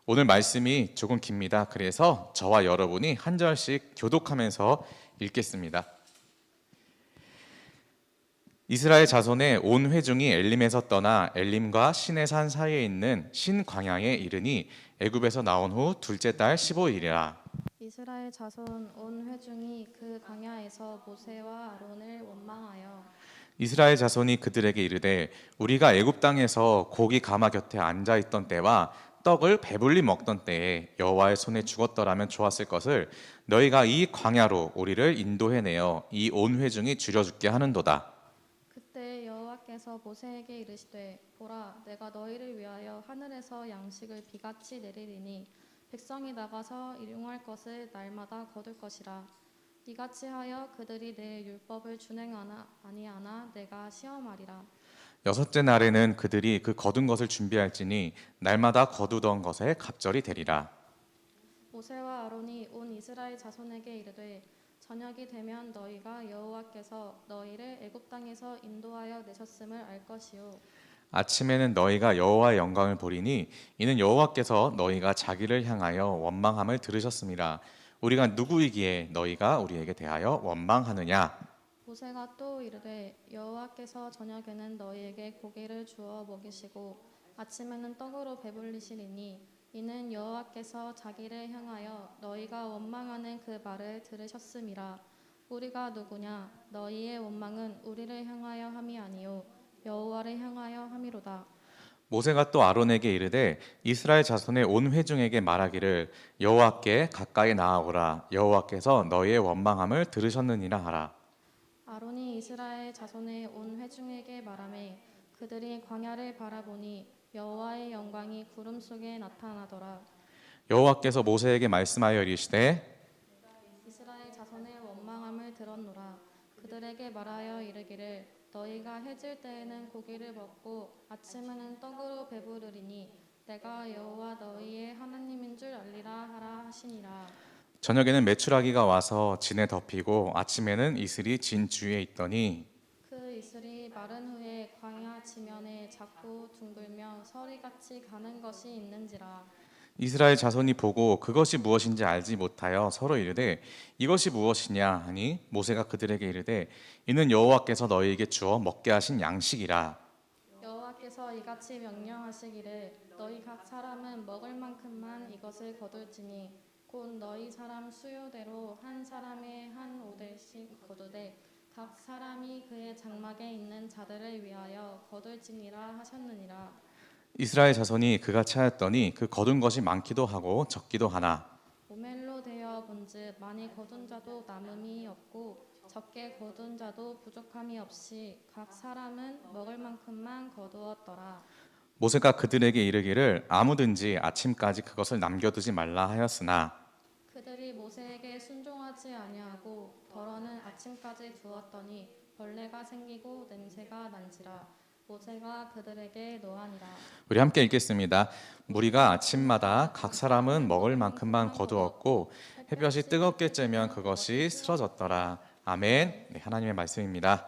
오늘 말씀이 조금 깁니다. 그래서 저와 여러분이 한 절씩 교독하면서 읽겠습니다. 이스라엘 자손의 온 회중이 엘림에서 떠나 엘림과 시내산 사이에 있는 신광야에 이르니 애굽에서 나온 후 둘째 달 15일이라. 이스라엘 자손 온 회중이 그 광야에서 모세와 아론을 원망하여 이스라엘 자손이 그들에게 이르되 우리가 애굽 땅에서 고기 가마 곁에 앉아 있던 때와 떡을 배불리 먹던 때에 여호와의 손에 죽었더라면 좋았을 것을 너희가 이 광야로 우리를 인도해 내어 이 온 회중이 줄여 죽게 하는도다. 그때 여호와께서 모세에게 이르시되 보라 내가 너희를 위하여 하늘에서 양식을 비같이 내리리니 백성이 나가서 일용할 것을 날마다 거둘 것이라. 이같이 하여 그들이 내 율법을 준행하나 아니하나 내가 시험하리라. 여섯째 날에는 그들이 그 거둔 것을 준비할지니 날마다 거두던 것에 갑절이 되리라. 모세와 아론이 온 이스라엘 자손에게 이르되 저녁이 되면 너희가 여호와께서 너희를 애굽 땅에서 인도하여 내셨음을 알 것이요 아침에는 너희가 여호와의 영광을 보리니 이는 여호와께서 너희가 자기를 향하여 원망함을 들으셨음이라. 우리가 누구이기에 너희가 우리에게 대하여 원망하느냐. 모세가 또 이르되 여호와께서 저녁에는 너희에게 고기를 주어 먹이시고 아침에는 떡으로 배불리시리니 이는 여호와께서 자기를 향하여 너희가 원망하는 그 말을 들으셨음이라. 우리가 누구냐 너희의 원망은 우리를 향하여 함이 아니요 여호와를 향하여 함이로다. 모세가 또 아론에게 이르되 이스라엘 자손의 온 회중에게 말하기를 여호와께 가까이 나아오라. 여호와께서 너희의 원망함을 들으셨느니라 하라. 아론이 이스라엘 자손의 온 회중에게 말하매 그들이 광야를 바라보니 여호와의 영광이 구름 속에 나타나더라. 여호와께서 모세에게 말씀하여 이르시되 이스라엘 자손의 원망함을 들었노라. 그들에게 말하여 이르기를 너희가 해질 때에는 고기를 먹고 아침에는 떡으로 배부르리니 내가 여호와 너희의 하나님인 줄 알리라 하라 하시니라. 저녁에는 메추라기가 와서 진에 덮이고 아침에는 이슬이 진 주위에 있더니 그 이슬이 마른 후에 광야 지면에 작고 둥글며 서리같이 가는 것이 있는지라. 이스라엘 자손이 보고 그것이 무엇인지 알지 못하여 서로 이르되 이것이 무엇이냐 하니 모세가 그들에게 이르되 이는 여호와께서 너희에게 주어 먹게 하신 양식이라. 여호와께서 이같이 명령하시기를 너희 각 사람은 먹을 만큼만 이것을 거둘지니 곧 너희 사람 수요대로 한 사람의 한 오델씩 거두되 각 사람이 그의 장막에 있는 자들을 위하여 거둘지니라 하셨느니라. 이스라엘 자손이 그같이 하였더니 그 거둔 것이 많기도 하고 적기도 하나 오멜로 되어 본즉 많이 거둔 자도 남음이 없고 적게 거둔 자도 부족함이 없이 각 사람은 먹을 만큼만 거두었더라. 모세가 그들에게 이르기를 아무든지 아침까지 그것을 남겨두지 말라 하였으나 그들이 모세에게 순종하지 아니하고 덜어는 아침까지 두었더니 벌레가 생기고 냄새가 난지라. 모세가 그들에게 노하니라. 우리 함께 읽겠습니다. 무리가 아침마다 각 사람은 먹을 만큼만 거두었고 햇볕이 뜨겁게 쬐면 그것이 쓰러졌더라. 아멘. 네, 하나님의 말씀입니다.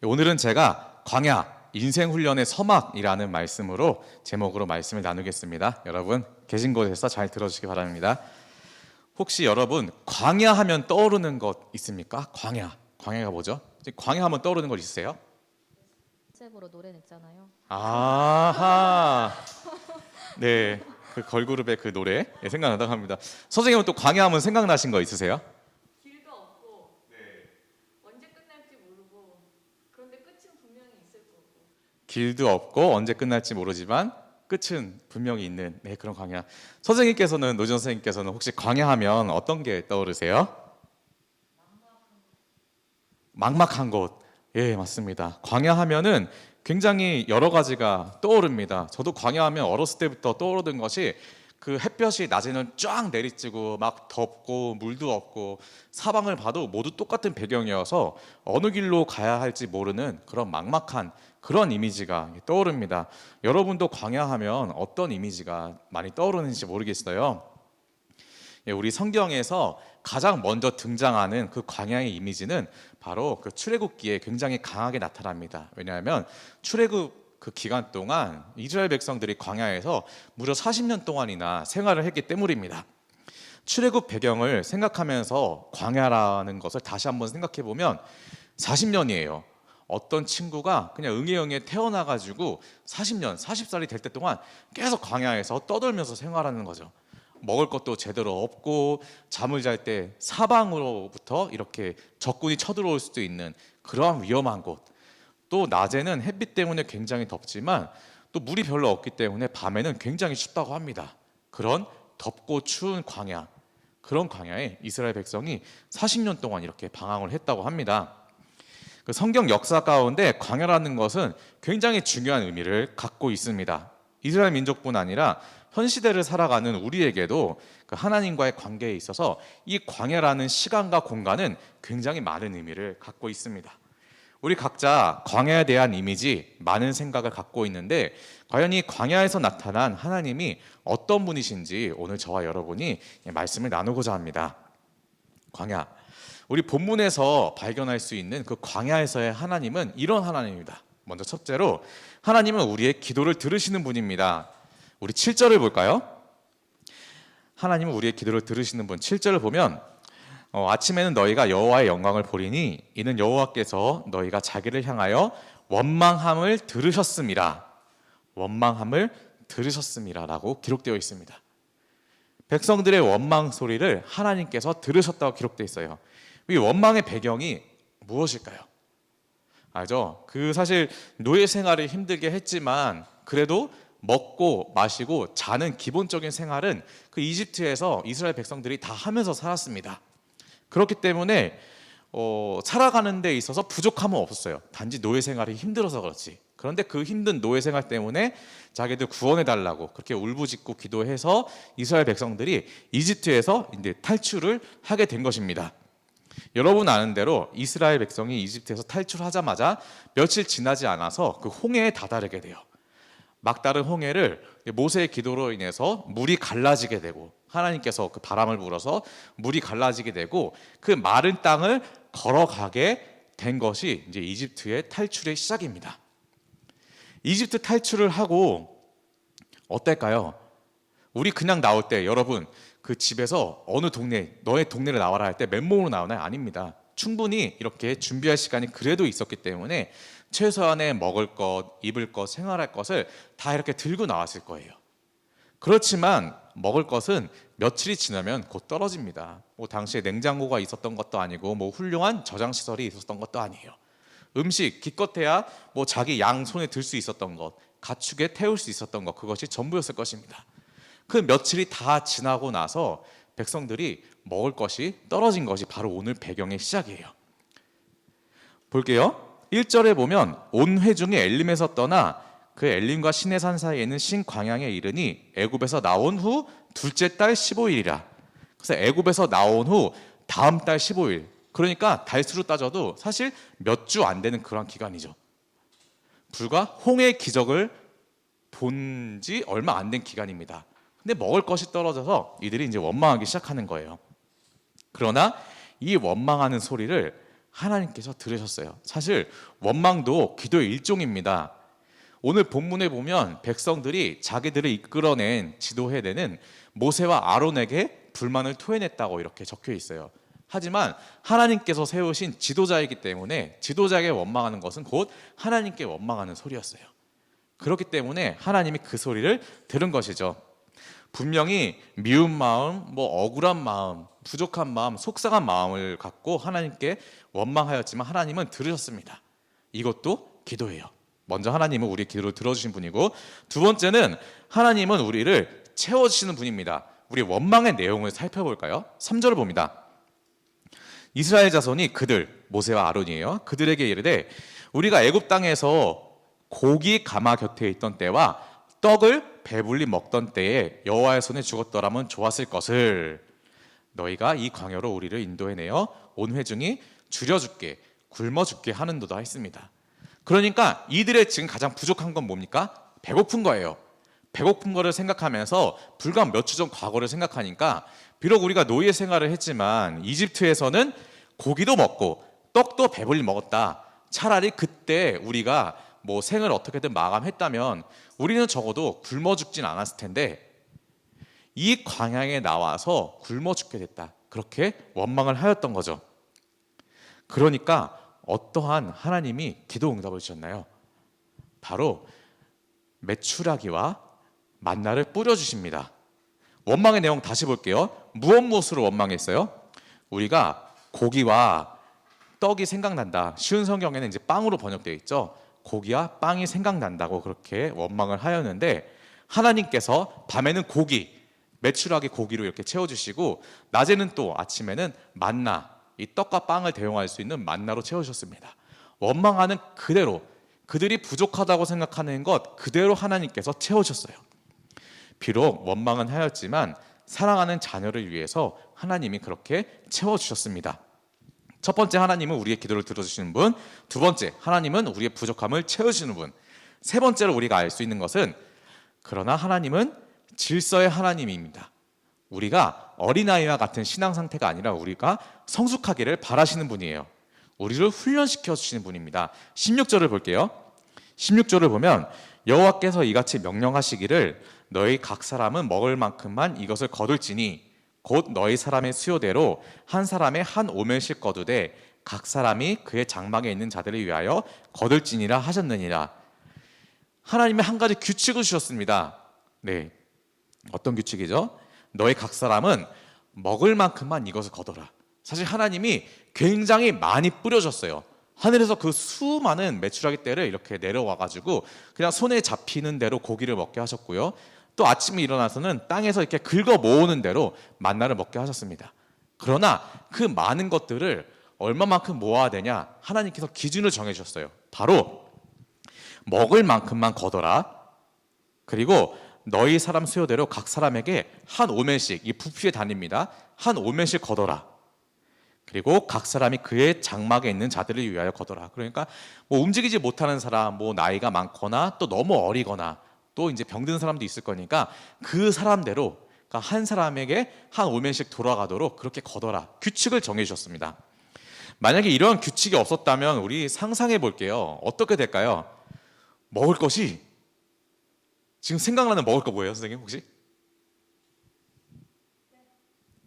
오늘은 제가 광야 인생 훈련의 서막이라는 말씀으로 제목으로 말씀을 나누겠습니다. 여러분 계신 곳에서 잘 들어주시기 바랍니다. 혹시 여러분 광야 하면 떠오르는 것 있습니까? 광야가 뭐죠? 광야 하면 떠오르는 것 있으세요? 잽으로 노래 냈잖아요. 아하. 네, 그 걸그룹의 그 노래 생각나다고 합니다. 선생님은 또 광야 하면 생각나신 거 있으세요? 길도 없고 언제 끝날지 모르고 그런데 끝은 분명히 있을 거고 길도 없고 언제 끝날지 모르지만 끝은 분명히 있는 그런 광야. 선생님께서는 노지원 선생님께서는 혹시 광야 하면 어떤 게 떠오르세요? 막막한 곳. 예, 맞습니다. 광야 하면은 굉장히 여러 가지가 떠오릅니다. 저도 광야 하면 어렸을 때부터 떠오르던 것이 그 햇볕이 낮에는 쫙 내리쬐고 막 덥고 물도 없고 사방을 봐도 모두 똑같은 배경이어서 어느 길로 가야 할지 모르는 그런 막막한 그런 이미지가 떠오릅니다. 여러분도 광야 하면 어떤 이미지가 많이 떠오르는지 모르겠어요. 우리 성경에서 가장 먼저 등장하는 그 광야의 이미지는 바로 그 출애굽기에 굉장히 강하게 나타납니다. 왜냐하면 출애굽 그 기간 동안 이스라엘 백성들이 광야에서 무려 40년 동안이나 생활을 했기 때문입니다. 출애굽 배경을 생각하면서 광야라는 것을 다시 한번 생각해 보면 40년이에요. 어떤 친구가 그냥 응애응애 태어나가지고 40년, 40살이 될 때 동안 계속 광야에서 떠돌면서 생활하는 거죠. 먹을 것도 제대로 없고 잠을 잘 때 사방으로부터 이렇게 적군이 쳐들어올 수도 있는 그러한 위험한 곳. 또 낮에는 햇빛 때문에 굉장히 덥지만 또 물이 별로 없기 때문에 밤에는 굉장히 춥다고 합니다. 그런 덥고 추운 광야, 그런 광야에 이스라엘 백성이 40년 동안 이렇게 방황을 했다고 합니다. 그 성경 역사 가운데 광야라는 것은 굉장히 중요한 의미를 갖고 있습니다. 이스라엘 민족뿐 아니라 현 시대를 살아가는 우리에게도 그 하나님과의 관계에 있어서 이 광야라는 시간과 공간은 굉장히 많은 의미를 갖고 있습니다. 우리 각자 광야에 대한 이미지, 많은 생각을 갖고 있는데 과연 이 광야에서 나타난 하나님이 어떤 분이신지 오늘 저와 여러분이 말씀을 나누고자 합니다. 광야, 우리 본문에서 발견할 수 있는 그 광야에서의 하나님은 이런 하나님입니다. 먼저 첫째로 하나님은 우리의 기도를 들으시는 분입니다. 우리 7절을 볼까요? 하나님은 우리의 기도를 들으시는 분. 7절을 보면 아침에는 너희가 여호와의 영광을 보리니 이는 여호와께서 너희가 자기를 향하여 원망함을 들으셨음이라. 원망함을 들으셨음이라라고 기록되어 있습니다. 백성들의 원망 소리를 하나님께서 들으셨다고 기록되어 있어요. 이 원망의 배경이 무엇일까요? 알죠? 그 사실 노예 생활을 힘들게 했지만 그래도 먹고 마시고 자는 기본적인 생활은 그 이집트에서 이스라엘 백성들이 다 하면서 살았습니다. 그렇기 때문에 살아가는 데 있어서 부족함은 없었어요. 단지 노예 생활이 힘들어서 그렇지. 그런데 그 힘든 노예 생활 때문에 자기들 구원해 달라고 그렇게 울부짖고 기도해서 이스라엘 백성들이 이집트에서 이제 탈출을 하게 된 것입니다. 여러분 아는 대로 이스라엘 백성이 이집트에서 탈출하자마자 며칠 지나지 않아서 그 홍해에 다다르게 돼요. 막다른 홍해를 모세의 기도로 인해서 물이 갈라지게 되고 하나님께서 그 바람을 불어서 물이 갈라지게 되고 그 마른 땅을 걸어가게 된 것이 이제 이집트의 탈출의 시작입니다. 이집트 탈출을 하고 어떨까요? 우리 그냥 나올 때 여러분 그 집에서 어느 동네, 너의 동네를 나와라 할 때 맨몸으로 나오나요? 아닙니다. 충분히 이렇게 준비할 시간이 그래도 있었기 때문에 최소한의 먹을 것, 입을 것, 생활할 것을 다 이렇게 들고 나왔을 거예요. 그렇지만 먹을 것은 며칠이 지나면 곧 떨어집니다. 뭐 당시에 냉장고가 있었던 것도 아니고 뭐 훌륭한 저장 시설이 있었던 것도 아니에요. 음식 기껏해야 뭐 자기 양 손에 들 수 있었던 것, 가축에 태울 수 있었던 것, 그것이 전부였을 것입니다. 그 며칠이 다 지나고 나서 백성들이 먹을 것이 떨어진 것이 바로 오늘 배경의 시작이에요. 볼게요. 1절에 보면 온 회중이 엘림에서 떠나 그 엘림과 시내산 사이에 있는 신광양에 이르니 애굽에서 나온 후 둘째 달 15일이라. 그래서 애굽에서 나온 후 다음 달 15일. 그러니까 달수로 따져도 사실 몇 주 안 되는 그런 기간이죠. 불과 홍해의 기적을 본 지 얼마 안 된 기간입니다. 근데 먹을 것이 떨어져서 이들이 이제 원망하기 시작하는 거예요. 그러나 이 원망하는 소리를 하나님께서 들으셨어요. 사실 원망도 기도의 일종입니다. 오늘 본문에 보면 백성들이 자기들을 이끌어낸 지도해내는 모세와 아론에게 불만을 토해냈다고 이렇게 적혀 있어요. 하지만 하나님께서 세우신 지도자이기 때문에 지도자에게 원망하는 것은 곧 하나님께 원망하는 소리였어요. 그렇기 때문에 하나님이 그 소리를 들은 것이죠. 분명히 미운 마음, 억울한 마음, 부족한 마음, 속상한 마음을 갖고 하나님께 원망하였지만 하나님은 들으셨습니다. 이것도 기도예요. 먼저 하나님은 우리의 기도를 들어주신 분이고, 두 번째는 하나님은 우리를 채워주시는 분입니다. 우리 원망의 내용을 살펴볼까요? 3절을 봅니다. 이스라엘 자손이 그들, 모세와 아론이에요. 그들에게 이르되 우리가 애굽 땅에서 고기 가마 곁에 있던 때와 떡을 배불리 먹던 때에 여호와의 손에 죽었더라면 좋았을 것을 너희가 이 광야로 우리를 인도해내어 온 회중이 줄여 죽게 굶어 죽게 하는도다 했습니다. 그러니까 이들의 지금 가장 부족한 건 뭡니까? 배고픈 거예요. 배고픈 거를 생각하면서 불과 몇 주 전 과거를 생각하니까 비록 우리가 노예 생활을 했지만 이집트에서는 고기도 먹고 떡도 배불리 먹었다. 차라리 그때 우리가 뭐 생을 어떻게든 마감했다면 우리는 적어도 굶어 죽진 않았을 텐데 이 광야에 나와서 굶어 죽게 됐다. 그렇게 원망을 하였던 거죠. 그러니까 어떠한 하나님이 기도 응답을 주셨나요? 바로 메추라기와 만나를 뿌려주십니다. 원망의 내용 다시 볼게요. 무엇으로 원망했어요? 우리가 고기와 떡이 생각난다. 쉬운 성경에는 이제 빵으로 번역되어 있죠. 고기와 빵이 생각난다고 그렇게 원망을 하였는데 하나님께서 밤에는 고기, 메추라기 고기로 이렇게 채워주시고 낮에는 또 아침에는 만나, 이 떡과 빵을 대용할 수 있는 만나로 채우셨습니다. 원망하는 그대로 그들이 부족하다고 생각하는 것 그대로 하나님께서 채우셨어요. 비록 원망은 하였지만 사랑하는 자녀를 위해서 하나님이 그렇게 채워주셨습니다. 첫 번째, 하나님은 우리의 기도를 들어주시는 분. 두 번째, 하나님은 우리의 부족함을 채우시는 분. 세 번째로 우리가 알 수 있는 것은 그러나 하나님은 질서의 하나님입니다. 우리가 어린아이와 같은 신앙 상태가 아니라 우리가 성숙하기를 바라시는 분이에요. 우리를 훈련시켜 주시는 분입니다. 16절을 볼게요. 16절을 보면 여호와께서 이같이 명령하시기를 너희 각 사람은 먹을 만큼만 이것을 거둘지니 곧 너희 사람의 수요대로 한 사람의 한 오멜씩 거두되 각 사람이 그의 장막에 있는 자들을 위하여 거둘지니라 하셨느니라. 하나님의 한 가지 규칙을 주셨습니다. 네, 어떤 규칙이죠? 너희 각 사람은 먹을 만큼만 이것을 거둬라. 사실 하나님이 굉장히 많이 뿌려줬어요. 하늘에서 그 수많은 메추라기 떼를 이렇게 내려와가지고 그냥 손에 잡히는 대로 고기를 먹게 하셨고요. 또 아침에 일어나서는 땅에서 이렇게 긁어 모으는 대로 만나를 먹게 하셨습니다. 그러나 그 많은 것들을 얼마만큼 모아야 되냐? 하나님께서 기준을 정해주셨어요. 바로 먹을 만큼만 거둬라. 그리고 너희 사람 수요대로 각 사람에게 한 오멜씩, 이 부피의 단위입니다. 한 오멜씩 거둬라. 그리고 각 사람이 그의 장막에 있는 자들을 위하여 거둬라. 그러니까 뭐 움직이지 못하는 사람, 뭐 나이가 많거나 또 너무 어리거나 또 이제 병든 사람도 있을 거니까 그 사람대로, 그러니까 한 사람에게 한 오멜씩 돌아가도록 그렇게 거둬라. 규칙을 정해 주셨습니다. 만약에 이런 규칙이 없었다면 우리 상상해 볼게요. 어떻게 될까요? 먹을 것이 지금 생각나는 먹을 거 뭐예요, 선생님 혹시?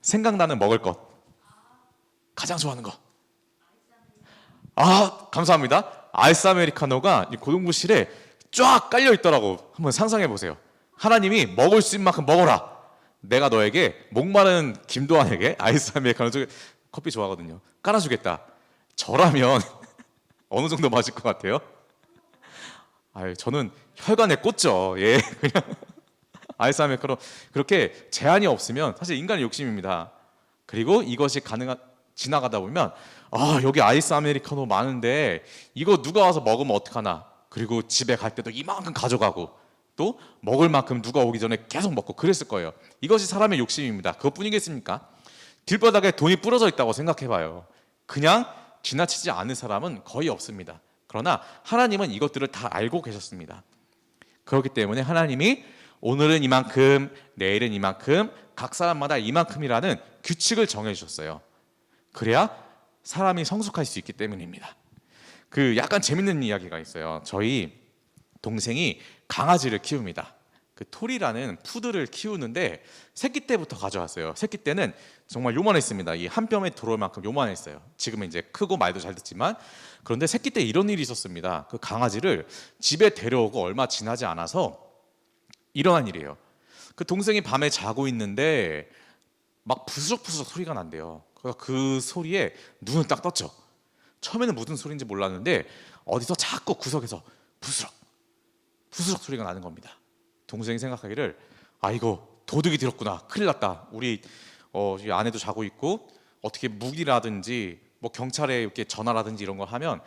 생각나는 먹을 것. 가장 좋아하는 거. 아, 감사합니다. 아이스 아메리카노가 이 고등부실에 쫙 깔려 있더라고. 한번 상상해 보세요. 하나님이 먹을 수 있는 만큼 먹어라. 내가 너에게 목마른 김도환에게 아이스 아메리카노, 커피 좋아하거든요. 깔아주겠다. 저라면 어느 정도 맞을 것 같아요? 아유, 저는 혈관에 꽂죠. 예, 그냥 아이스 아메리카노. 그렇게 제한이 없으면 사실 인간의 욕심입니다. 그리고 이것이 지나가다 보면 여기 아이스 아메리카노 많은데 이거 누가 와서 먹으면 어떡하나. 그리고 집에 갈 때도 이만큼 가져가고 또 먹을 만큼 누가 오기 전에 계속 먹고 그랬을 거예요. 이것이 사람의 욕심입니다. 그것뿐이겠습니까? 길바닥에 돈이 뿌려져 있다고 생각해봐요. 그냥 지나치지 않은 사람은 거의 없습니다. 그러나 하나님은 이것들을 다 알고 계셨습니다. 그렇기 때문에 하나님이 오늘은 이만큼, 내일은 이만큼, 각 사람마다 이만큼이라는 규칙을 정해주셨어요. 그래야 사람이 성숙할 수 있기 때문입니다. 그 약간 재밌는 이야기가 있어요. 저희 동생이 강아지를 키웁니다. 그 토리라는 푸드를 키우는데 새끼 때부터 가져왔어요. 새끼 때는 정말 요만했습니다. 이 한 뼘에 들어올 만큼 요만했어요. 지금은 이제 크고 말도 잘 듣지만, 그런데 새끼 때 이런 일이 있었습니다. 그 강아지를 집에 데려오고 얼마 지나지 않아서 일어난 일이에요. 그 동생이 밤에 자고 있는데 막 부스럭부스럭 소리가 난대요. 그래서 그 소리에 눈을 딱 떴죠. 처음에는 무슨 소리인지 몰랐는데 어디서 자꾸 구석에서 부스럭 부스럭 소리가 나는 겁니다. 동생이 생각하기를 이거 도둑이 들었구나, 큰일 났다, 우리 이 아내도 자고 있고 어떻게 무기라든지 뭐 경찰에 이렇게 전화라든지 이런 거 하면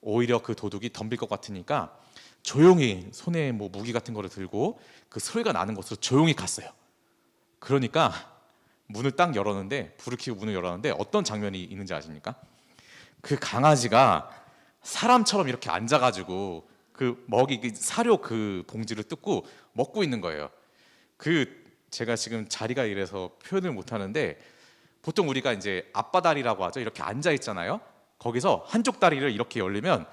오히려 그 도둑이 덤빌 것 같으니까 조용히 손에 뭐 무기 같은 거를 들고 그 소리가 나는 곳으로 조용히 갔어요. 그러니까 문을 딱 열었는데, 불을 켜고 문을 열었는데 어떤 장면이 있는지 아십니까? 그 강아지가 사람처럼 이렇게 앉아가지고 그 먹이, 그 사료 그 봉지를 뜯고 먹고 있는 거예요. 제가 지금 자리가 이래서 표현을 못 하는데 보통 우리가 이제 앞바다리라고 하죠. 이렇게 앉아 있잖아요. 거기서 한쪽 다리를 이렇게 열리면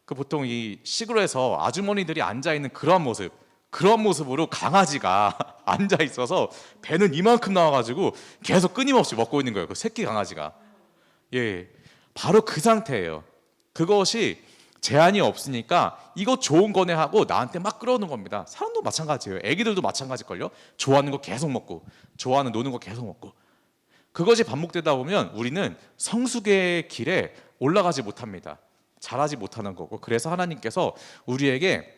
그 보통 이 시골에서 아주머니들이 앉아 있는 그런 모습으로 강아지가 앉아 있어서 배는 이만큼 나와가지고 계속 끊임없이 먹고 있는 거예요. 그 새끼 강아지가. 예, 바로 그 상태예요. 그것이 제한이 없으니까 이거 좋은 거네 하고 나한테 막 끌어오는 겁니다. 사람도 마찬가지예요. 애기들도 마찬가지걸요. 좋아하는 거 계속 먹고, 좋아하는 노는 거 계속 먹고. 그것이 반복되다 보면 우리는 성숙의 길에 올라가지 못합니다. 자라지 못하는 거고. 그래서 하나님께서 우리에게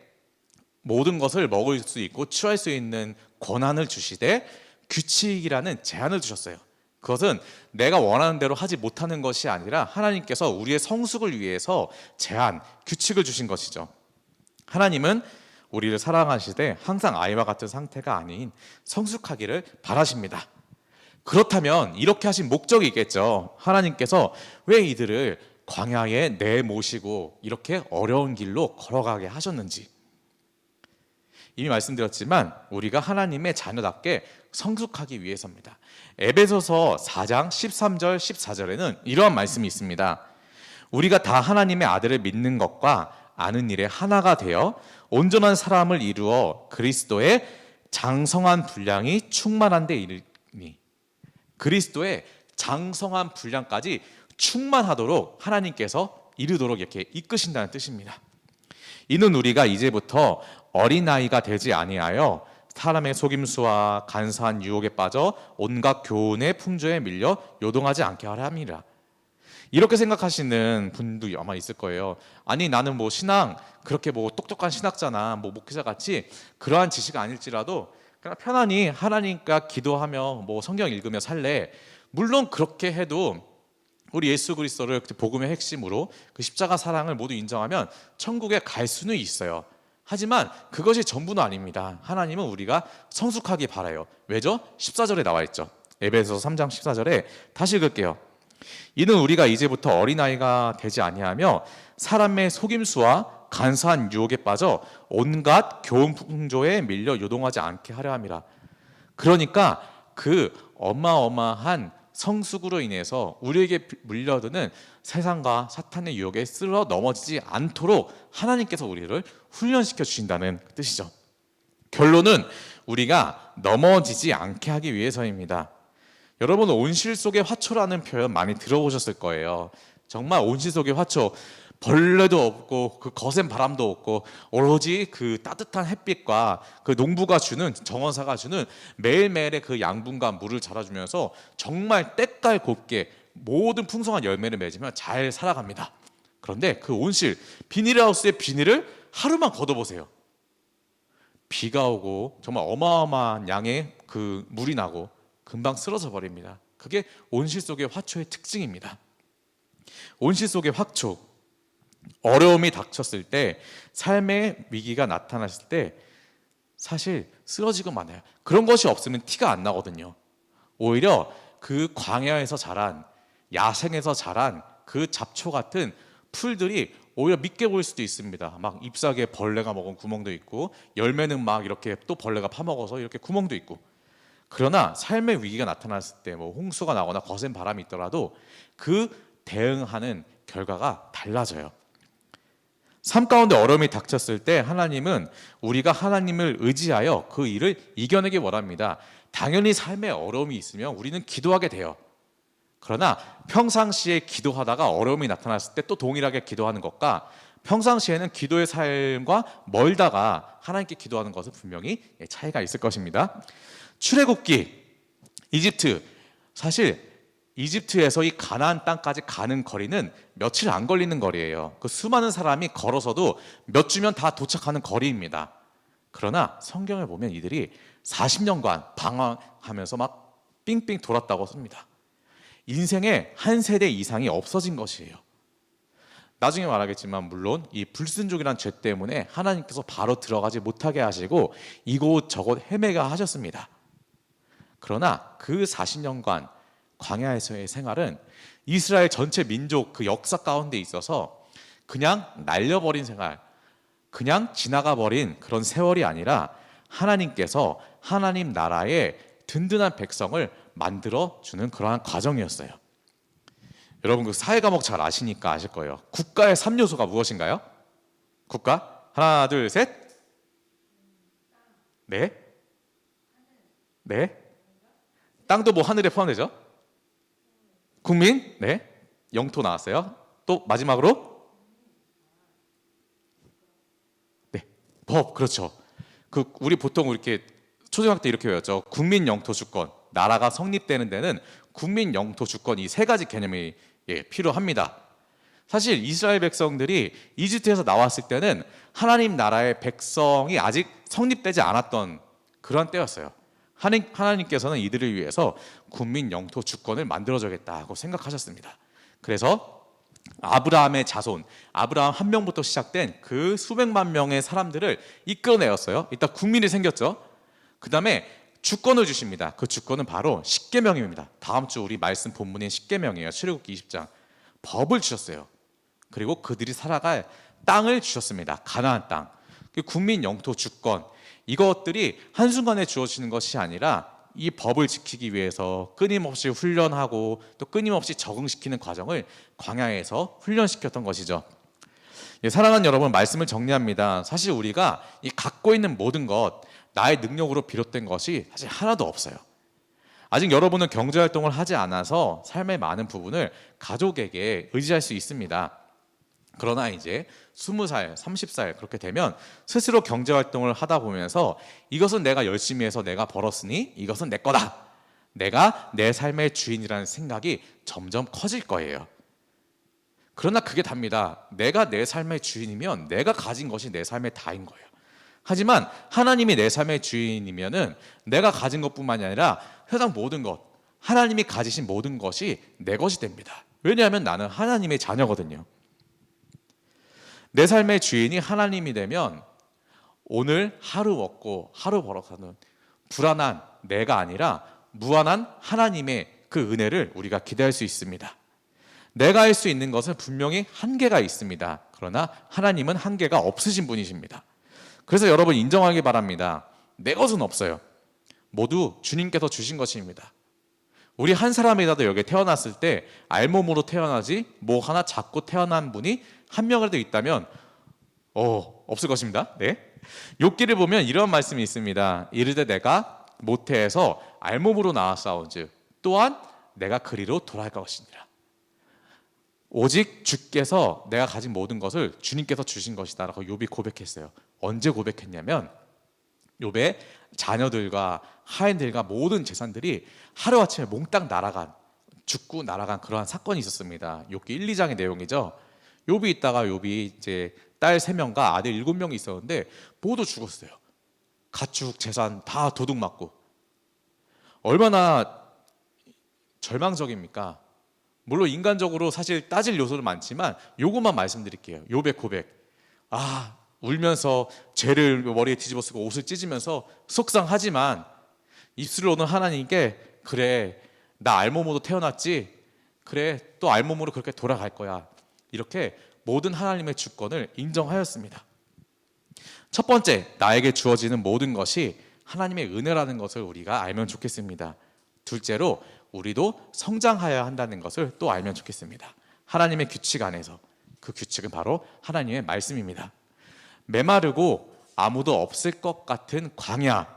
모든 것을 먹을 수 있고 취할 수 있는 권한을 주시되 규칙이라는 제한을 주셨어요. 그것은 내가 원하는 대로 하지 못하는 것이 아니라 하나님께서 우리의 성숙을 위해서 제한, 규칙을 주신 것이죠. 하나님은 우리를 사랑하시되 항상 아이와 같은 상태가 아닌 성숙하기를 바라십니다. 그렇다면 이렇게 하신 목적이 있겠죠. 하나님께서 왜 이들을 광야에 내모시고 이렇게 어려운 길로 걸어가게 하셨는지. 이미 말씀드렸지만 우리가 하나님의 자녀답게 성숙하기 위해서입니다. 에베소서 4장 13절 14절에는 이러한 말씀이 있습니다. 우리가 다 하나님의 아들을 믿는 것과 아는 일에 하나가 되어 온전한 사람을 이루어 그리스도의 장성한 분량이 충만한 데 이르니. 그리스도의 장성한 분량까지 충만하도록 하나님께서 이르도록 이렇게 이끄신다는 뜻입니다. 이는 우리가 이제부터 어린아이가 되지 아니하여 사람의 속임수와 간사한 유혹에 빠져 온갖 교훈의 풍조에 밀려 요동하지 않게 하려 함이라. 이렇게 생각하시는 분도 아마 있을 거예요. 아니 나는 뭐 신앙 그렇게 뭐 똑똑한 신학자나 뭐 목회자 같이 그러한 지식 아닐지라도 그냥 편안히 하나님과 기도하며 뭐 성경 읽으며 살래. 물론 그렇게 해도 우리 예수 그리스도를 복음의 핵심으로 그 십자가 사랑을 모두 인정하면 천국에 갈 수는 있어요. 하지만 그것이 전부는 아닙니다. 하나님은 우리가 성숙하기 바라요. 왜죠? 14절에 나와 있죠. 에베소서 3장 14절에 다시 읽을게요. 이는 우리가 이제부터 어린아이가 되지 아니하며 사람의 속임수와 간사한 유혹에 빠져 온갖 교훈 풍조에 밀려 요동하지 않게 하려 함이라. 그러니까 그 어마어마한 성숙으로 인해서 우리에게 물려드는 세상과 사탄의 유혹에 쓸어 넘어지지 않도록 하나님께서 우리를 훈련시켜 주신다는 뜻이죠. 결론은 우리가 넘어지지 않게 하기 위해서입니다. 여러분 온실 속의 화초라는 표현 많이 들어보셨을 거예요. 정말 온실 속의 화초, 벌레도 없고 그 거센 바람도 없고 오로지 그 따뜻한 햇빛과 그 농부가 주는 정원사가 주는 매일매일의 그 양분과 물을 자라주면서 정말 때깔 곱게 모든 풍성한 열매를 맺으며 잘 살아갑니다. 그런데 그 온실 비닐하우스의 비닐을 하루만 걷어보세요. 비가 오고 정말 어마어마한 양의 그 물이 나고 금방 쓰러져 버립니다. 그게 온실 속의 화초의 특징입니다. 온실 속의 화초, 어려움이 닥쳤을 때, 삶의 위기가 나타났을 때 사실 쓰러지고 마나요. 그런 것이 없으면 티가 안 나거든요. 오히려 그 광야에서 자란, 야생에서 자란 그 잡초 같은 풀들이 오히려 밉게 보일 수도 있습니다. 막 잎사귀에 벌레가 먹은 구멍도 있고 열매는 막 이렇게 또 벌레가 파먹어서 이렇게 구멍도 있고. 그러나 삶의 위기가 나타났을 때 뭐 홍수가 나거나 거센 바람이 있더라도 그 대응하는 결과가 달라져요. 삶 가운데 어려움이 닥쳤을 때 하나님은 우리가 하나님을 의지하여 그 일을 이겨내기 원합니다. 당연히 삶에 어려움이 있으면 우리는 기도하게 돼요. 그러나 평상시에 기도하다가 어려움이 나타났을 때 또 동일하게 기도하는 것과 평상시에는 기도의 삶과 멀다가 하나님께 기도하는 것은 분명히 차이가 있을 것입니다. 출애굽기, 이집트, 사실 이집트에서 이 가나안 땅까지 가는 거리는 며칠 안 걸리는 거리예요. 그 수많은 사람이 걸어서도 몇 주면 다 도착하는 거리입니다. 그러나 성경을 보면 이들이 40년간 방황하면서 막 삥삥 돌았다고 씁니다. 인생의 한 세대 이상이 없어진 것이에요. 나중에 말하겠지만 물론 이 불순종이란 죄 때문에 하나님께서 바로 들어가지 못하게 하시고 이곳저곳 헤매게 하셨습니다. 그러나 그 40년간 광야에서의 생활은 이스라엘 전체 민족 그 역사 가운데 있어서 그냥 날려버린 생활, 그냥 지나가 버린 그런 세월이 아니라 하나님께서 하나님 나라의 든든한 백성을 만들어주는 그러한 과정이었어요. 여러분 그 사회 과목 잘 아시니까 아실 거예요. 국가의 3요소가 무엇인가요? 국가? 하나, 둘, 셋. 네. 네. 땅도 뭐 하늘에 포함되죠? 국민? 네. 영토 나왔어요. 또 마지막으로? 네. 법. 그렇죠. 우리 보통 이렇게 초등학교 때 이렇게 외웠죠. 국민 영토 주권. 나라가 성립되는 데는 국민 영토 주권 이 세 가지 개념이 필요합니다. 사실 이스라엘 백성들이 이집트에서 나왔을 때는 하나님 나라의 백성이 아직 성립되지 않았던 그런 때였어요. 하나님께서는 이들을 위해서 국민 영토 주권을 만들어줘야겠다고 생각하셨습니다. 그래서 아브라함의 자손, 아브라함 한 명부터 시작된 그 수백만 명의 사람들을 이끌어내었어요. 일단 국민이 생겼죠. 그 다음에 주권을 주십니다. 그 주권은 바로 십계명입니다. 다음 주 우리 말씀 본문인 십계명이에요. 출애굽기 20장. 법을 주셨어요. 그리고 그들이 살아갈 땅을 주셨습니다. 가나안 땅. 국민 영토 주권. 이것들이 한순간에 주어지는 것이 아니라 이 법을 지키기 위해서 끊임없이 훈련하고 또 끊임없이 적응시키는 과정을 광야에서 훈련시켰던 것이죠. 사랑하는 여러분, 말씀을 정리합니다. 사실 우리가 이 갖고 있는 모든 것, 나의 능력으로 비롯된 것이 사실 하나도 없어요. 아직 여러분은 경제활동을 하지 않아서 삶의 많은 부분을 가족에게 의지할 수 있습니다. 그러나 이제 20살, 30살 그렇게 되면 스스로 경제활동을 하다 보면서 이것은 내가 열심히 해서 내가 벌었으니 이것은 내 거다. 내가 내 삶의 주인이라는 생각이 점점 커질 거예요. 그러나 그게 답니다. 내가 내 삶의 주인이면 내가 가진 것이 내 삶의 다인 거예요. 하지만 하나님이 내 삶의 주인이면은 내가 가진 것뿐만이 아니라 세상 모든 것, 하나님이 가지신 모든 것이 내 것이 됩니다. 왜냐하면 나는 하나님의 자녀거든요. 내 삶의 주인이 하나님이 되면 오늘 하루 먹고 하루 벌어서는 불안한 내가 아니라 무한한 하나님의 그 은혜를 우리가 기대할 수 있습니다. 내가 할 수 있는 것은 분명히 한계가 있습니다. 그러나 하나님은 한계가 없으신 분이십니다. 그래서 여러분 인정하기 바랍니다. 내 것은 없어요. 모두 주님께서 주신 것입니다. 우리 한 사람이라도 여기에 태어났을 때 알몸으로 태어나지 뭐 하나 잡고 태어난 분이 한 명이라도 있다면 없을 것입니다. 네. 욥기를 보면 이런 말씀이 있습니다. 이르되 내가 모태에서 알몸으로 나왔사온즉 또한 내가 그리로 돌아갈 것이니라. 오직 주께서 내가 가진 모든 것을 주님께서 주신 것이다라고 욥이 고백했어요. 언제 고백했냐면 욥의 자녀들과 하인들과 모든 재산들이 하루아침에 몽땅 죽고 날아간 그러한 사건이 있었습니다. 욥기 1, 2장의 내용이죠. 욥이 있다가 욥이 이제 딸 3명과 아들 7명이 있었는데 모두 죽었어요. 가축, 재산 다 도둑맞고. 얼마나 절망적입니까? 물론 인간적으로 사실 따질 요소는 많지만 요것만 말씀드릴게요. 욥의 고백. 울면서 죄를 머리에 뒤집어 쓰고 옷을 찢으면서 속상하지만 입술로는 하나님께 그래 나 알몸으로 태어났지, 그래 또 알몸으로 그렇게 돌아갈 거야, 이렇게 모든 하나님의 주권을 인정하였습니다. 첫 번째, 나에게 주어지는 모든 것이 하나님의 은혜라는 것을 우리가 알면 좋겠습니다. 둘째로 우리도 성장하여야 한다는 것을 또 알면 좋겠습니다. 하나님의 규칙 안에서. 그 규칙은 바로 하나님의 말씀입니다. 메마르고 아무도 없을 것 같은 광야,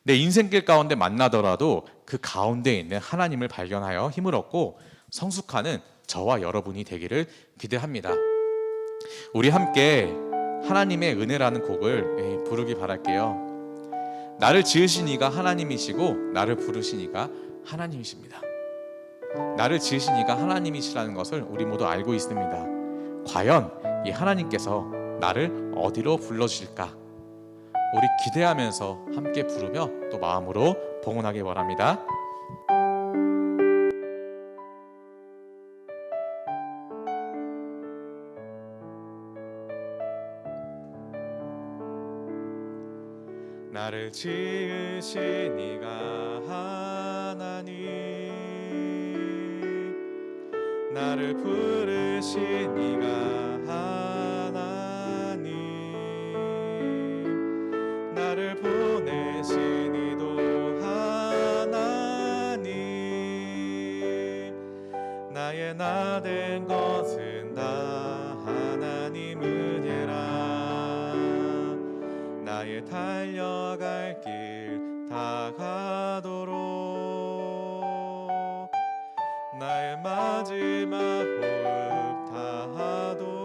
내 인생길 가운데 만나더라도 그 가운데 있는 하나님을 발견하여 힘을 얻고 성숙하는 저와 여러분이 되기를 기대합니다. 우리 함께 하나님의 은혜라는 곡을 부르기 바랄게요. 나를 지으신 이가 하나님이시고 나를 부르신 이가 하나님이십니다. 나를 지으신 이가 하나님이시라는 것을 우리 모두 알고 있습니다. 과연 이 하나님께서 나를 어디로 불러주실까? 우리 기대하면서 함께 부르며 또 마음으로 봉헌하기 바랍니다. 나를 지으신 이가 하나님, 나를 부르신 이가 하나님, 나를 보내신 이도 하나님, 나의 나 된 것은 다 하나님 은혜라. 달려갈 길 다가도록 나의 마지막 호흡 다하도록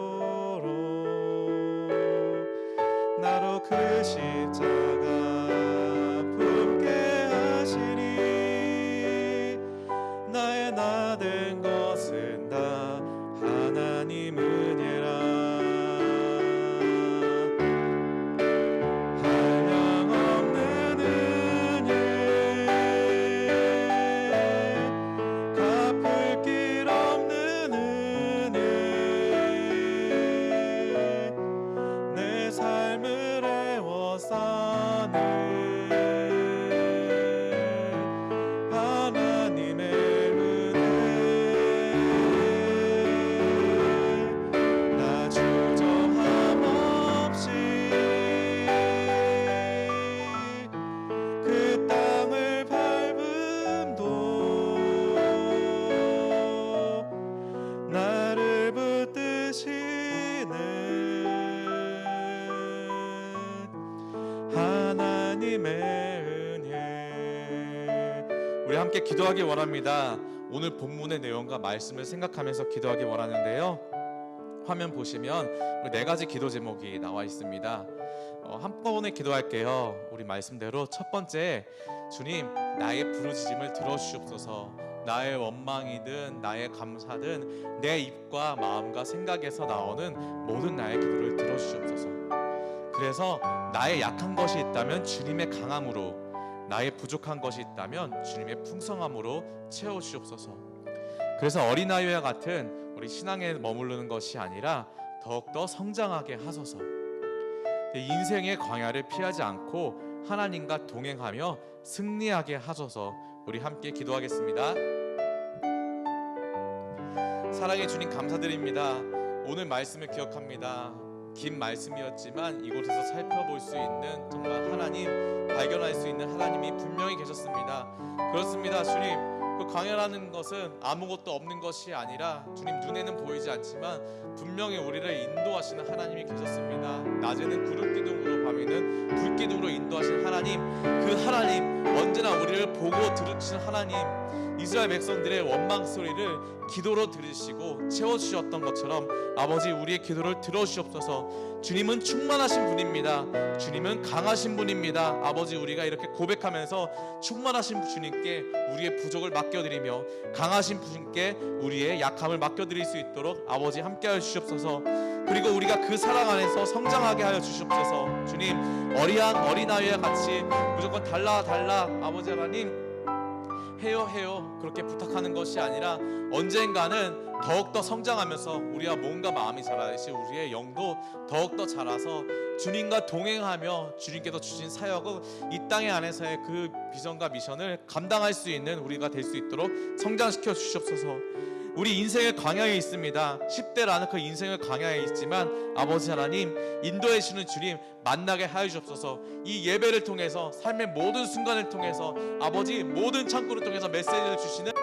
나로 그 십자가 품게 하시니 나의 나 된 것은 다 하나님 은혜라 한량없는 은혜 갚을 길 없는 은혜 내 삶을 애워싸는 하나님의 은혜 나 주저함 없이 그 땅을 밟음도 나를 붙드시는 하나님의 은혜. 우리 함께 기도하기 원합니다. 오늘 본문의 내용과 말씀을 생각하면서 기도하기 원하는데요. 화면 보시면 우리 네 가지 기도 제목이 나와 있습니다. 한꺼번에 기도할게요. 우리 말씀대로 첫 번째, 주님 나의 부르짖음을 들어주시옵소서. 나의 원망이든 나의 감사든 내 입과 마음과 생각에서 나오는 모든 나의 기도를 들어주시옵소서. 그래서 나의 약한 것이 있다면 주님의 강함으로, 나의 부족한 것이 있다면 주님의 풍성함으로 채워주시옵소서. 그래서 어린아이와 같은 우리 신앙에 머무르는 것이 아니라 더욱더 성장하게 하소서. 인생의 광야를 피하지 않고 하나님과 동행하며 승리하게 하소서. 우리 함께 기도하겠습니다. 사랑의 주님 감사드립니다. 오늘 말씀을 기억합니다. 긴 말씀이었지만 이곳에서 살펴볼 수 있는 정말 하나님, 발견할 수 있는 하나님이 분명히 계셨습니다. 그렇습니다. 주님, 그 광야라는 것은 아무것도 없는 것이 아니라 주님 눈에는 보이지 않지만 분명히 우리를 인도하시는 하나님이 계셨습니다. 낮에는 구름 기둥으로, 밤에는 불 기둥으로 인도하시는 하나님, 그 하나님, 언제나 우리를 보고 들으시는 하나님, 이스라엘 백성들의 원망 소리를 기도로 들으시고 채워주셨던 것처럼 아버지, 우리의 기도를 들어주시옵소서. 주님은 충만하신 분입니다. 주님은 강하신 분입니다. 아버지, 우리가 이렇게 고백하면서 충만하신 주님께 우리의 부족을 맡겨드리며 강하신 주님께 우리의 약함을 맡겨드릴 수 있도록 아버지 함께하여 주시옵소서. 그리고 우리가 그 사랑 안에서 성장하게 하여 주시옵소서. 주님, 어린아이와 같이 무조건 달라 아버지 하나님 해요 그렇게 부탁하는 것이 아니라 언젠가는 더욱더 성장하면서 우리와 몸과 마음이 자라듯이 우리의 영도 더욱더 자라서 주님과 동행하며 주님께서 주신 사역을 이 땅의 안에서의 그 비전과 미션을 감당할 수 있는 우리가 될 수 있도록 성장시켜 주시옵소서. 우리 인생의 광야에 있습니다. 10대라는 그 인생의 광야에 있지만 아버지 하나님, 인도해 주시는 주님 만나게 하여 주옵소서. 이 예배를 통해서, 삶의 모든 순간을 통해서 아버지, 모든 창구를 통해서 메시지를 주시는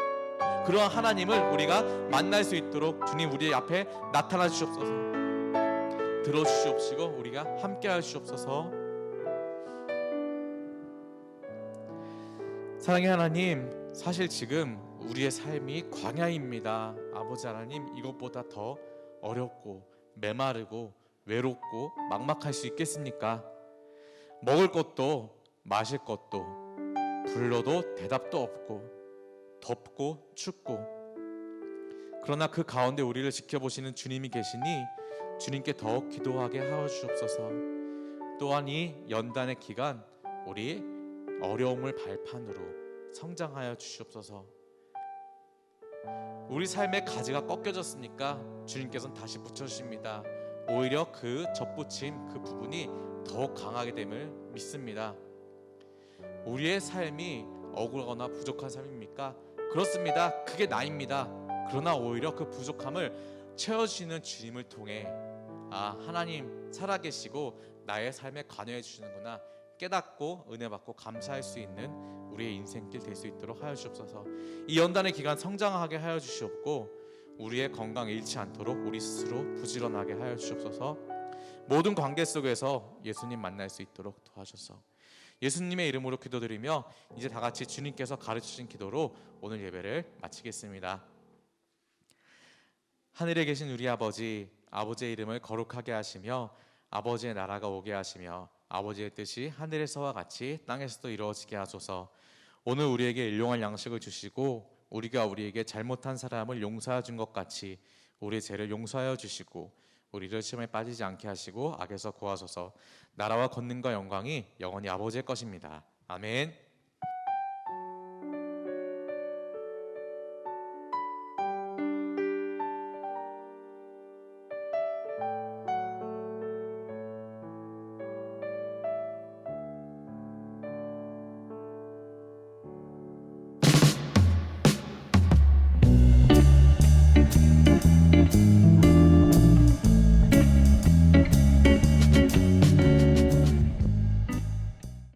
그러한 하나님을 우리가 만날 수 있도록 주님 우리 앞에 나타나 주시옵소서. 들어주시옵시고 우리가 함께 하여 주시옵소서. 사랑의 하나님, 사실 지금 우리의 삶이 광야입니다. 아버지 하나님, 이것보다 더 어렵고 메마르고 외롭고 막막할 수 있겠습니까? 먹을 것도 마실 것도, 불러도 대답도 없고 덥고 춥고, 그러나 그 가운데 우리를 지켜보시는 주님이 계시니 주님께 더욱 기도하게 하여 주옵소서. 또한 이 연단의 기간 우리 어려움을 발판으로 성장하여 주시옵소서. 우리 삶의 가지가 꺾여졌으니까 주님께서는 다시 붙여주십니다. 오히려 그 접붙임 그 부분이 더욱 강하게 됨을 믿습니다. 우리의 삶이 억울하거나 부족한 삶입니까? 그렇습니다. 그게 나입니다. 그러나 오히려 그 부족함을 채워주시는 주님을 통해 하나님 살아계시고 나의 삶에 관여해 주시는구나 깨닫고 은혜 받고 감사할 수 있는 우리의 인생길 될 수 있도록 하여 주옵소서. 이 연단의 기간 성장하게 하여 주시옵고 우리의 건강 잃지 않도록 우리 스스로 부지런하게 하여 주옵소서. 모든 관계 속에서 예수님 만날 수 있도록 도와줘서 예수님의 이름으로 기도드리며 이제 다 같이 주님께서 가르치신 기도로 오늘 예배를 마치겠습니다. 하늘에 계신 우리 아버지, 아버지의 이름을 거룩하게 하시며 아버지의 나라가 오게 하시며 아버지의 뜻이 하늘에서와 같이 땅에서도 이루어지게 하소서. 오늘 우리에게 일용할 양식을 주시고 우리가 우리에게 잘못한 사람을 용서해 준 것 같이 우리의 죄를 용서하여 주시고 우리를 시험에 빠지지 않게 하시고 악에서 구하소서. 나라와 권능과 영광이 영원히 아버지의 것입니다. 아멘.